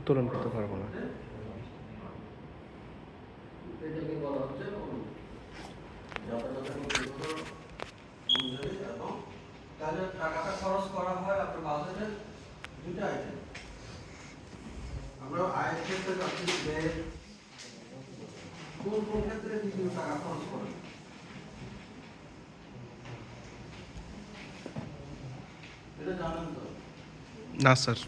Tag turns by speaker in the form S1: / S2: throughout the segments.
S1: উত্তোলন করতে পারবো না।
S2: এটাকে বলা হচ্ছে এবং তাহলে টাকাটা খরচ করা হয় আপনার বাজেটের দুটো আইটেম। আমরা আয়ের ক্ষেত্রে যাচ্ছি ব্যয় কোন কোন ক্ষেত্রে বিভিন্ন টাকা খরচ করেন এটা জানেন তো?
S1: না স্যার।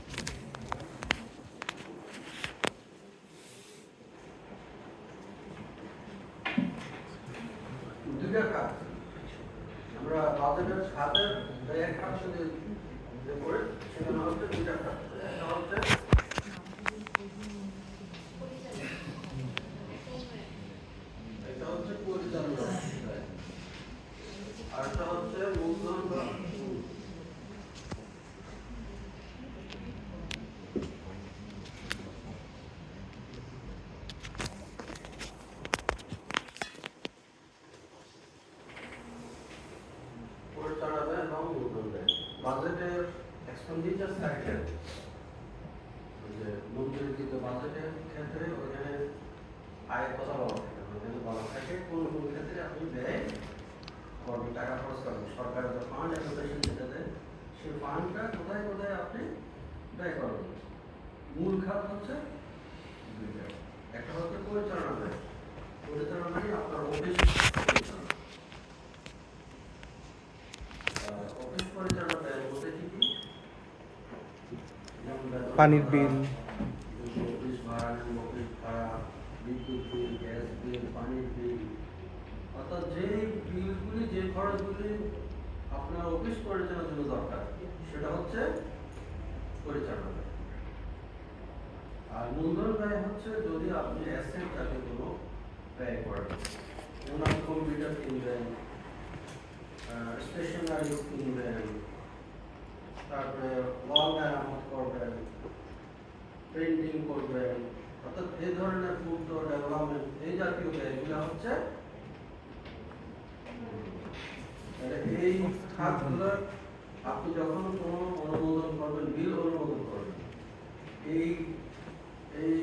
S2: দুইটা খাত আমরা বাজেটের খাতের ব্যয়ের খাত যদি করে সেখানে হচ্ছে দুইটা খাত। একটা হচ্ছে পরিচালনা আর একটা হচ্ছে মূলধন বা পরিচালনা এবং মূলধন ব্যয়। বাজেটের এক্সপেন্ডিচার সাইডে যে মূলধনিত বাজেটের ক্ষেত্রে ওখানে আয়ের কথা বলা থাকে, ওখানে বলা থাকে কোন কোন ক্ষেত্রে আপনি ব্যয় করবেন, টাকা খরচ করবেন। সরকারের যে ফান্ড অ্যালোকেশন যেটা দেয় সেই ফান্ডটা কোথায় কোথায় আপনি ব্যয় করবেন। মূল খাত হচ্ছে দুইটা, একটা হচ্ছে পরিচালনা ব্যয়। পরিচালনা মানে আপনার অফিস পরিচালনা। অফিস পরিচালনা ব্যয় বলতে কি কি?
S1: পানির বিল,
S2: অফিস ভাড়া, অফিস ভাড়া, বিদ্যুৎ বিল, গ্যাস বিল, পানির বিল, অর্থাৎ যে বিলগুলি যে খরচগুলি আপনার অফিস পরিচালনার জন্য দরকার সেটা হচ্ছে পরিচালনা ব্যয়। আর মূলধন ব্যয় হচ্ছে যদি আপনি অ্যাসেট জাতীয় কোনো ব্যয় করেন, যেমন আপনি কম্পিউটার কিনবেন, স্টেশনারি কিনবেন, তারপরে ওয়াল মেরামত করবেন, পেন্টিং করবেন, অর্থাৎ এই ধরনের ফুড ডেভেলপমেন্ট এই জাতীয় ব্যয়গুলো হচ্ছে এই খাতগুলো। আপনি যখন কোনো অনুমোদন করবেন, বিল অনুমোদন করবেন, এই এই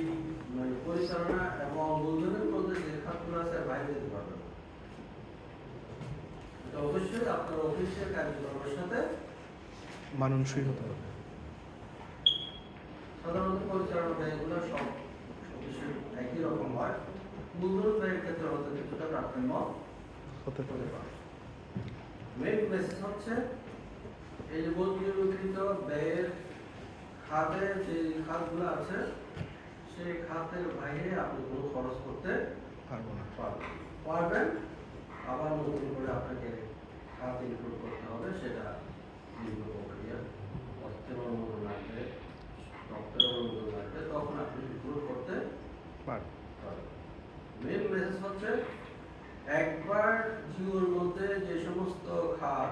S2: মানে পরিচালনা এবং মূলধনের মধ্যে যে খাতগুলো আছে বাইরে যেতে পারবেন। এটা অবশ্যই আপনার অফিসের কার্যক্রমের সাথে
S1: মানানসই হতে হবে।
S2: সাধারণত পরিচালনা ব্যয়গুলো সব অফিসের একই রকম হয়। মূলধন ব্যয়ের ক্ষেত্রে হয়তো কিছুটা তারতম্য
S1: হতে পারে।
S2: মেইন মেসেজ হচ্ছে এই যে বর্গীকৃত ব্যয়ের খাতে যে খাতগুলো আছে সেই খাতের বাইরে আপনি কোনো খরচ করতে
S1: পারবো না।
S2: পারবেন। আবার নতুন করে আপনাকে খাত ইনক্লুড করতে হবে, সেটা দীর্ঘ প্রক্রিয়া, অর্থের অনুমোদন লাগবে, দপ্তরের অনুমোদন লাগবে, তখন আপনি ইনক্লুড করতে
S1: পারবো।
S2: মেইন মেসেজ হচ্ছে একবার জিওর মধ্যে যে সমস্ত খাত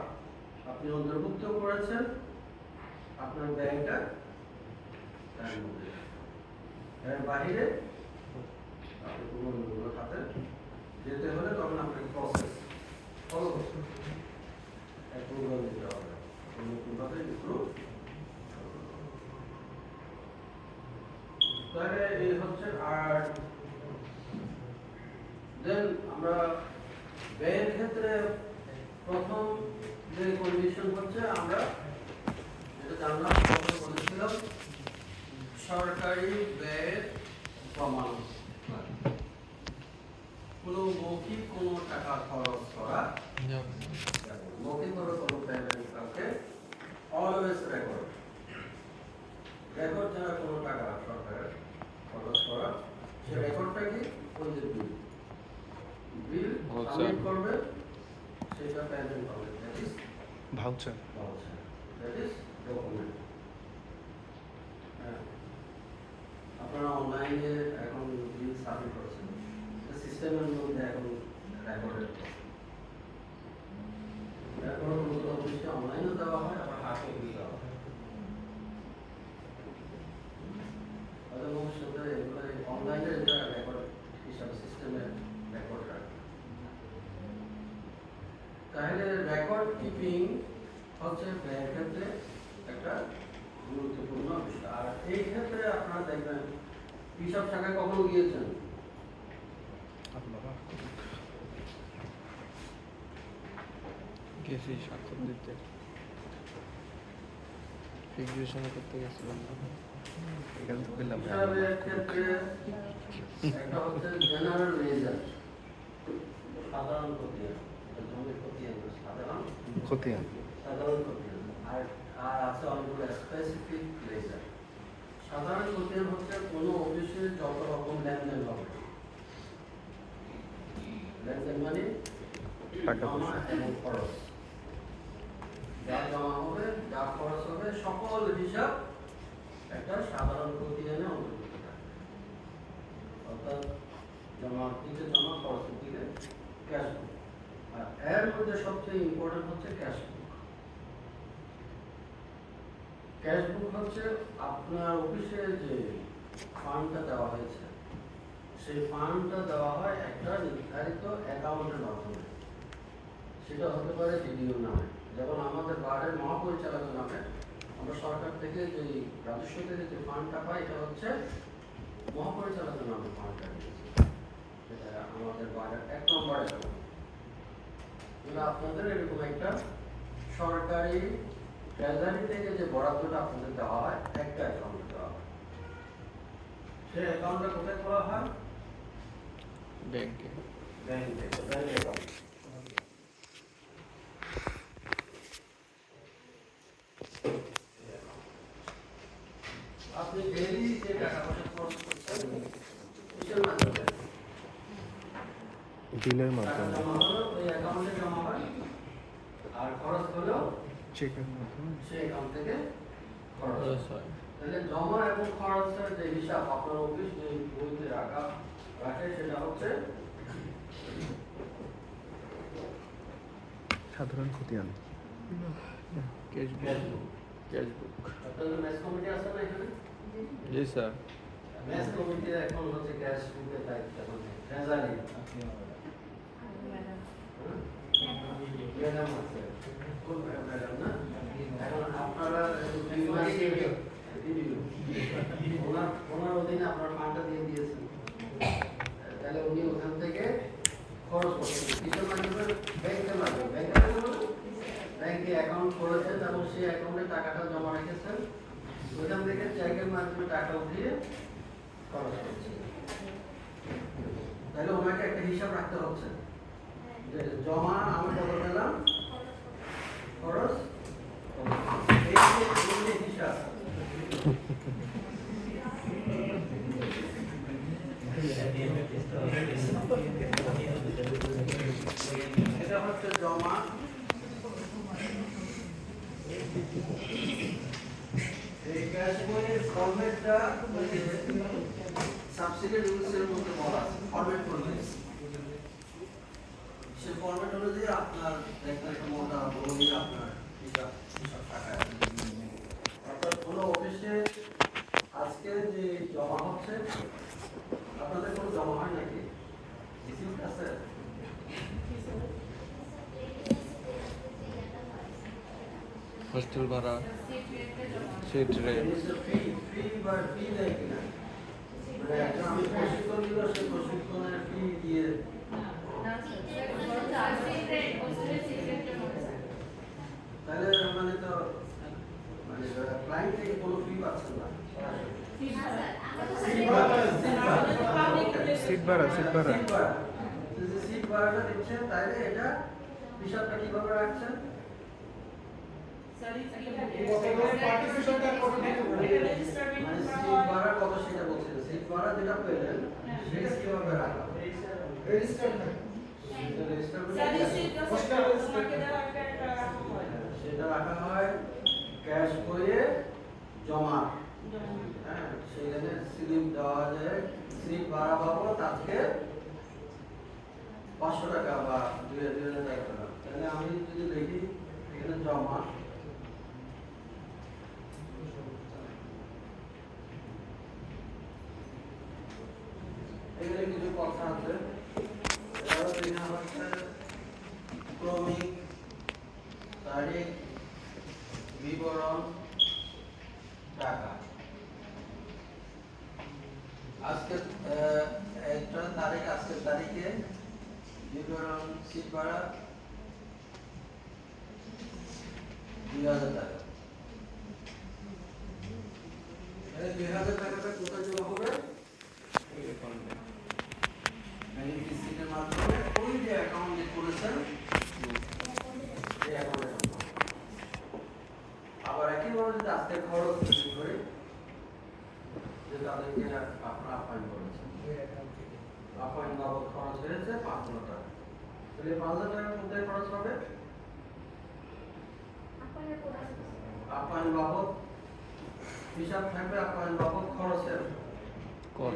S2: আপনি অন্তর্ভুক্ত করেছেন আপনার ব্যয়টা তার মধ্যে, এর বাইরে আপনি কোনো অন্য খাতে যেতে হলে তখন আপনাকে প্রসেস ফলো করতে হবে, অ্যাপ্রুভাল দিতে হবে, নতুনভাবে ইমপ্রুভ। তাহলে এই হচ্ছে। আর দেন আমরা ব্যয়ের ক্ষেত্রে প্রথম যে কন্ডিশন হচ্ছে আমরা যেটা জানলাম, প্রথমে বলেছিলাম সরকারি ব্যয়ের প্রমাণ, কোনো মৌখিক কোনো টাকা খরচ করা, মৌখিকভাবে কোনো পেমেন্ট কাউকে অলওয়েজ রেকর্ড ছাড়া কোনো টাকা সরকারের খরচ করা, সে রেকর্ডটা কি ওই যে বিল সাবমিট করবে, সেটা পেমেন্ট হবে, that is
S1: voucher.
S2: That is document. আপনারা অনলাইনে এখন বিল সাবমিট করছেন, সিস্টেমের মধ্যে এখন রেকর্ডেড রেকর্ড মূলত অফিসে অনলাইনে দেওয়া হয়, আবার হার্ড কপি দেওয়া হয়। ভবিষ্যতে এগুলো অনলাইনে এটা রেকর্ড হিসাবে সিস্টেমে রেকর্ড রাখবে। তাহলে রেকর্ড কিপিং হচ্ছে ব্যয়ের ক্ষেত্রে একটা গুরুত্বপূর্ণ বিষয়। আর এই ক্ষেত্রে আপনারা দেখবেন হিসাব শাখায় কখনো গিয়েছেন?
S1: আপনারা
S3: গেছি স্বাক্ষর দিতে, ফিক্সেশন করতে গেছিলাম না।
S1: এখান থেকে পেলাম
S2: হিসাবের ক্ষেত্রে একটা হচ্ছে জেনারেল রেজাল্ট, সাধারণ খতিয়ান, জমির খতিয়ান না,
S1: খতিয়ান।
S2: সাধারণ খতিয়ান। আর আছে অনেকগুলো স্পেসিফিক রেজাল্ট। সাধারণ খতিয়ান হচ্ছে কোনো অফিসে যত রকম লেনদেন হবে, লেনদেন মানে
S1: টাকা
S2: জমা
S1: পয়সা।
S2: এবং খরচ, যা জমা হবে যা খরচ হবে সকল হিসাব একটা সাধারণ খতিয়ানে অন্তর্ভুক্ত থাকে। অর্থাৎ জমা দিকে জমা, খরচ দিকে ক্যাশ বুক। আর এর মধ্যে সবচেয়ে ইম্পর্টেন্ট হচ্ছে ক্যাশ বুক। ক্যাশ বুক হচ্ছে আপনার অফিসে যে ফান্ডটা দেওয়া হয়েছে, সেই ফান্ডটা দেওয়া হয় একটা নির্ধারিত অ্যাকাউন্টের মাধ্যমে। সেটা হতে পারে ডিডিও নামে, যেমন আমাদের বারের মহাপরিচালকের নামে আমরা সরকার থেকে যে রাজস্ব থেকে যে ফান্ডটা পাই, এটা হচ্ছে মহাপরিচালকের নামে ফান্ডটা দিয়েছে। সেটা আমাদের বারের 1 নম্বর অ্যাকাউন্ট। কিন্তু আপনাদের এরকম একটা সরকারি ট্রেজারি থেকে যে বরাদ্দটা আপনাদের দেওয়া হয়, একটা অ্যাকাউন্টে দেওয়া হয়। সেই অ্যাকাউন্টটা কোথায় খোলা হয়?
S3: ব্যাংকে।
S2: ব্যাংকে, ব্যাংক অ্যাকাউন্ট। আপনি ডেইলি যে টাকা পয়সা খরচ করছেন, কিসের মাধ্যমে?
S1: বিলের
S2: টাকা
S1: মাধ্যমে,
S2: জমা হলো ওই অ্যাকাউন্টে জমা হয়, আর খরচ হলো
S1: চেকের মাধ্যমে।
S2: সেই অ্যাকাউন্ট থেকে খরচ হয়।
S3: খরচ হয়।
S2: তাহলে জমা এবং খরচের যে হিসাব আপনার অফিস যে বইতে রাখে, সেটা হচ্ছে
S1: সাধারণ খতিয়ান।
S3: Cash
S2: cash
S3: book.
S2: Book.
S3: Cash book.
S2: আপনাদের ম্যাচ কমিটি আছে না এখানে?
S3: জি স্যার।
S2: ম্যাচ কমিটি এখন হচ্ছে ক্যাশ বুকের দায়িত্ব, মানে ট্রেজারি। ম্যাডাম আছে, কোন ম্যাডাম না? এখন আপনারা ওনার অধীনে আপনার ফান্ডটা দিয়ে দিয়েছেন, তাহলে উনি ওখান থেকে খরচ করছেন কিসের মাধ্যমে? ব্যাংকের মাধ্যমে। ব্যাংকে অ্যাকাউন্ট করেছেন এবং সেই অ্যাকাউন্টে টাকাটা জমা রেখেছেন, ওইখান থেকে চেকের মাধ্যমে টাকা উঠিয়ে খরচ করছেন। তাহলে ওনাকে একটা হিসাব রাখতে হচ্ছে যে জমা আমি কত পেলাম, খরচ এই যে হিসাব। এটা হচ্ছে জমা। এই ক্যাশ বইয়ের ফরম্যাটটা সাবসিডি রুলসের মধ্যে বলা আছে, ফরম্যাট করবেন। সেই ফরম্যাট অনুযায়ী আপনার দেখতে একটা মোটা বই আপনার হিসাব টাকায়। অর্থাৎ কোনো অফিসে আজকে যে জমা হচ্ছে, আপনাদের কোনো জমা হয় নাকি? রিসিপ্ট আছে?
S3: হোস্টেল ভাড়া, সিট রেট।
S2: ফি দেয় কিনা? মানে একজন আমি প্রশিক্ষণ দিল, সেই প্রশিক্ষণের ফি দিয়ে তাহলে মানে তো মানে ক্লায়েন্ট থেকে কোনো ফি পাচ্ছেন না।
S1: সিট ভাড়া।
S2: সিট ভাড়াটা দিচ্ছেন, তাইলে এটা হিসাবটা কিভাবে রাখছেন? মানে সিট ভাড়া কত সেটা বলছেন, সিট ভাড়া যেটা পেলেন সেটা কিভাবে রাখা হবে? সেটা রাখা হয় ক্যাশ বইয়ে জমা। হ্যাঁ, সেখানে স্লিপ দেওয়া যায়, স্লিপ ভাড়া পাবো তাকে 500 টাকা বা 2000 টাকা। তাহলে আমি যদি দেখি এখানে জমা, এখানে কিছু কথা আছে। এখানে হচ্ছে ক্রমিক, তারিখ, বিবরণ, ধরুন সিট ভাড়া 2000 টাকা। এই 2000 টাকাটা কোথায় জমা হবে?
S3: এই অ্যাকাউন্টে
S2: বেনিফিসিয়ারির মাধ্যমে ওই যে অ্যাকাউন্টে করেছেন এই অ্যাকাউন্টে জমা হবে। আবার একইভাবে যদি আজকে খরচ বেশি করে যে তাদেরকে আপনারা আপ্যায়ন করেছেন, আপ্যায়ন বাবদ খরচ হয়েছে 5,000 টাকা, তাহলে 5,000 টাকা কোথায় খরচ হবে? আপ্যায়ন বাবদ হিসাব থাকবে, আপ্যায়ন বাবদ খরচের
S3: কর।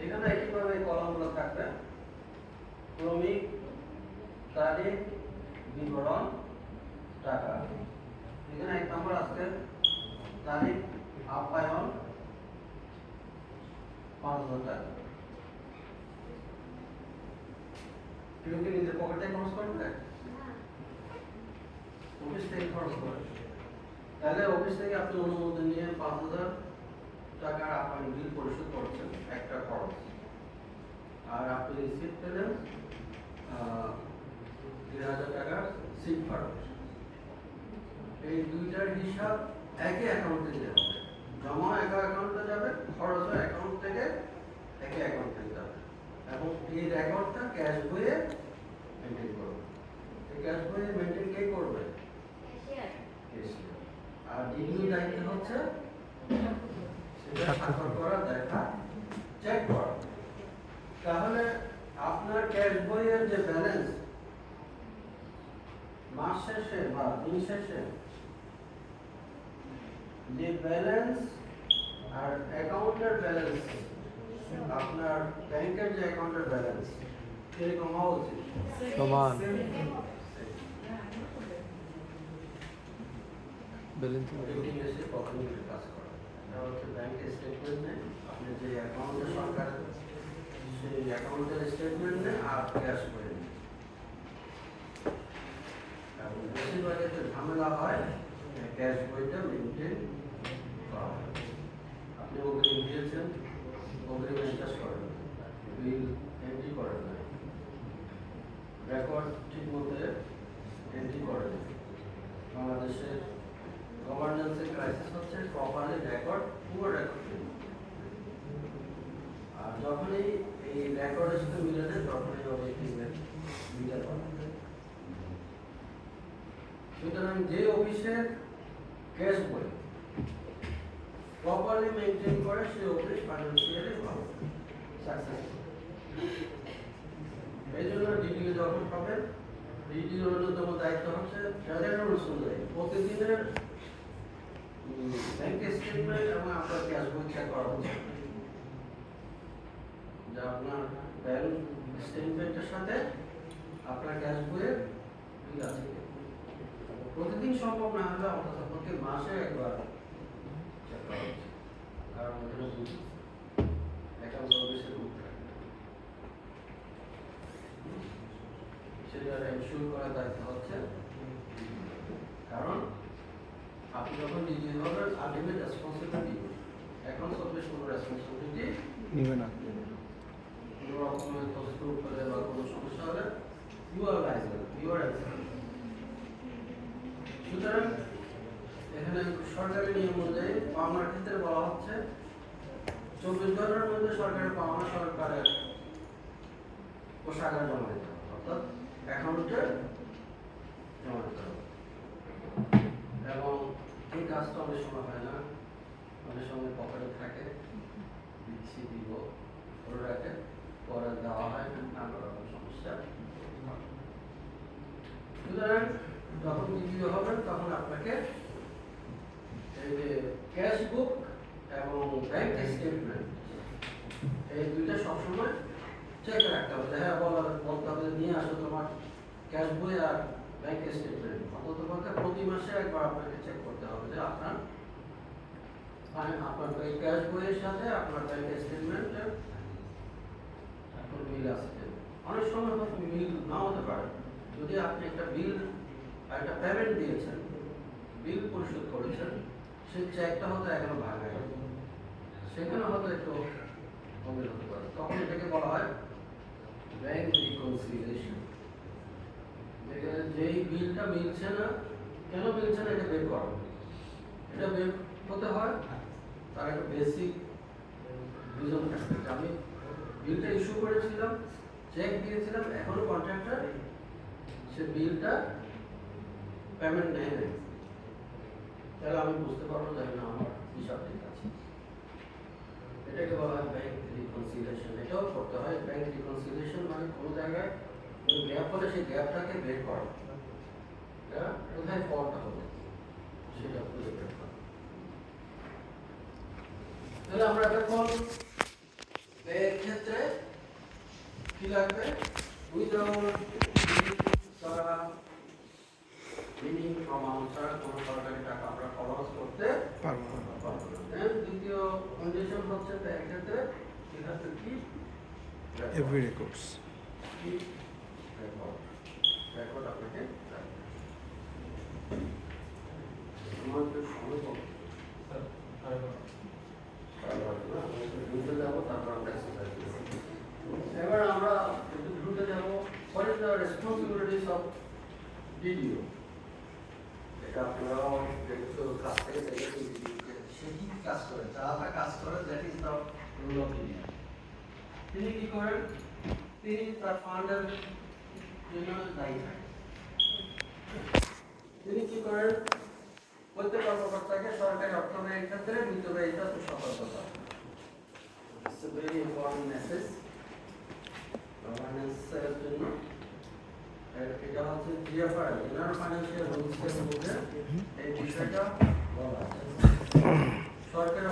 S2: এখানে একইভাবে এই কলামগুলো থাকবে, ক্রমিক, তারিখ, বিবরণ, টাকা। এখানে 1 নম্বর আজকে তারিখ, আপ্যায়ন 5,000 টাকা। কেউ কি নিজের পকেটে খরচ করবে? অফিস থেকে খরচ করে। তাহলে অফিস থেকে আপনি অনুমোদন নিয়ে 5,000 টাকার আপ্যায়ন বিল পরিশোধ করছেন, একটা খরচ। আর আপনি রিসিপ্ট পেলেন 3,000 টাকার সিট ভাড়া। এই দুইটার হিসাব একই অ্যাকাউন্টে দিতে হবে। জমা এক অ্যাকাউন্টে যাবে, খরচ অ্যাকাউন্ট থেকে একই অ্যাকাউন্টে যাবে। এবং এই রেকর্ডটা ক্যাশ বইয়ে মেনটেন করবে। এই ক্যাশ বইয়ে মেনটেন কে করবে? ক্যাশিয়ার। আর ডিবির দায়িত্ব হচ্ছে সেটা স্বাক্ষর করা, দেখা, চেক করা। তাহলে আপনার ক্যাশ বইয়ের যে ব্যালেন্স মাস শেষে বা দিন শেষে যে ব্যালেন্স আর অ্যাকাউন্টের ব্যালেন্স, আপনার ব্যাংকের যে অ্যাকাউন্টের ব্যালেন্স এরকম হওয়া উচিত,
S3: সমান ব্যালেন্স
S2: ইংলিশে কখনই কাজ করে। এটা হচ্ছে ব্যাংকের স্টেটমেন্ট নেই, আপনি যে অ্যাকাউন্টে সরকার সেই অ্যাকাউন্টের স্টেটমেন্ট নেই আর ক্যাশ করে নেই। এবং বেশিরভাগ ক্ষেত্রে ঝামেলা হয় ক্যাশ বইটা মেনটেন করা হয়। আপনি অগ্রিম দিয়েছেন, অগ্রিম স্ট্যাটাস করেন, বিল এন্ট্রি করেন না, রেকর্ড ঠিক মতো এন্ট্রি করেন না। বাংলাদেশের গভর্নেন্সের ক্রাইসিস হচ্ছে প্রপারলি রেকর্ড, পুরো রেকর্ড। আর যখনই এই রেকর্ডের সাথে মিলে যায় তখনই অবশ্যই মিলে করা। সুতরাং যে অফিসের ক্যাশ বই প্রপারলি মেনটেন করে সেই অফিস ফাইন্যান্সিয়ালি ভালো সাকসেসফুল। এই জন্য ডিডিও যখন পাবেন, ডিডিওর অন্যতম দায়িত্ব হচ্ছে সাধারণ অনুযায়ী প্রতিদিনের ব্যাংক স্টেটমেন্ট এবং আপনার ক্যাশ বই চেক করা হচ্ছে, যে আপনার ব্যাংক স্টেটমেন্টের সাথে আপনার ক্যাশ বইয়ের মিল আছে। প্রতিদিন সম্ভব না হলে অন্তত প্রতি মাসে একবার চেক করা হচ্ছে, কারণ এখানে অ্যাকাউন্ট সার্ভিসের গ্রুপ থাকে, সেটা এনশিওর করার দায়িত্ব হচ্ছে। কারণ আপনি যখন ডিজি হবেন আলটিমেট রেসপন্সিবিলিটি, এখন সার্ভিস কোনো রেসপন্সিবিলিটি
S1: নিবে না।
S2: কোনো রকমের তথ্য পেলে বা কোনো সমস্যা হলে you are liable, you are answer. সুতরাং এখানে সরকারি নিয়ম অনুযায়ী পাওনার ক্ষেত্রে বলা হচ্ছে 24 ঘন্টার মধ্যে সরকারের পাওনা সরকারের কোষাগারে জমা দিতে হবে, অর্থাৎ অ্যাকাউন্টে জমা দিতে হবে। এবং এই কাজটা অনেক সময় হয় না, অনেক সময় পকেটে থাকে, দিচ্ছি দিব করে রাখে, পরে দেওয়া হয় না, নানা রকম সমস্যা। সুতরাং যখন দ্বিতীয় হবেন তখন আপনাকে এই যে ক্যাশ বুক এবং ব্যাংক স্টেটমেন্ট এই দুইটা সবসময় চেক রাখতে হবে। হ্যাঁ বলতে হবে নিয়ে আসো তোমার ক্যাশ বই আর ব্যাংক স্টেটমেন্ট, অন্তত প্রতি মাসে একবার আপনাকে চেক করতে হবে যে আপনার ক্যাশ বইয়ের সাথে আপনার ব্যাংক স্টেটমেন্টের এখন মিল আছে। অনেক সময় হয়তো মিল নাও হতে পারে, যদি আপনি একটা বিল একটা পেমেন্ট দিয়েছেন, বিল পরিশোধ করেছেন, সেই চেকটা হয়তো এখনো ভাঙা গেছে, সেখানে হয়তো একটু অমিল হতে পারে। তখন এটাকে বলা হয় বিলটা মিলছে না, কেন মিলছে না এটা বের করো। এটা বের হতে হয় তার একটা বেসিক রিজন থাকে। আমি বিলটা ইস্যু করেছিলাম, চেক দিয়েছিলাম, এখনো কন্ট্রাক্টর সে বিলটা পেমেন্ট নেয় নাই, তাহলে আমি বুঝতে পারবো যে না আমার হিসাব ঠিক আছে। এটাকে বলা হয় ব্যাংক রিকনসিলিয়েশন। এটাও করতে হয়। ব্যাংক রিকনসিলিয়েশন মানে কোনো জায়গায় গ্যাপ হলে সেই গ্যাপটাকে বের করা, এটা কোথায় ফল্টটা হলো সেটা খুঁজে বের করা। তাহলে আমরা এখন ব্যয়ের ক্ষেত্রে কি লাগবে, উইথড্রল দ্বারা মিনিং অ্যামাউন্ট ছাড়া কোনো সরকারি টাকা আমরা খরচ করতে
S1: পারবো না।
S2: পারবো না। দ্বিতীয় কন্ডিশন হচ্ছে ব্যয়ের ক্ষেত্রে কি হবে, কি
S1: এভরি রেকর্ডস।
S2: রেকর্ড আপনাকে রাখতে হবে। আমাদের সময় কম। এবার আমরা একটু দ্রুত যাব। What is the responsibilities of DDO? এটা আপনারাও একটু কাছ থেকে দেখে সে কি কাজ করে, যারা কাজ করে, that is the rule of DDO. তিনি কি করেন, তিনি তার ফান্ডের জন্য দায়ী থাকেন। তিনি কি করেন, প্রত্যেক কর্মকর্তাকে সরকারি অর্থ ব্যয়ের ক্ষেত্রে মিতব্যয়িতা ও সতর্কতা। It's a very important message গভর্নেন্সের জন্য। এটা হচ্ছে জিএফআর, জেনারেল ফাইন্যান্সিয়াল রুলসের মধ্যে এই বিষয়টা বলা আছে। সরকারি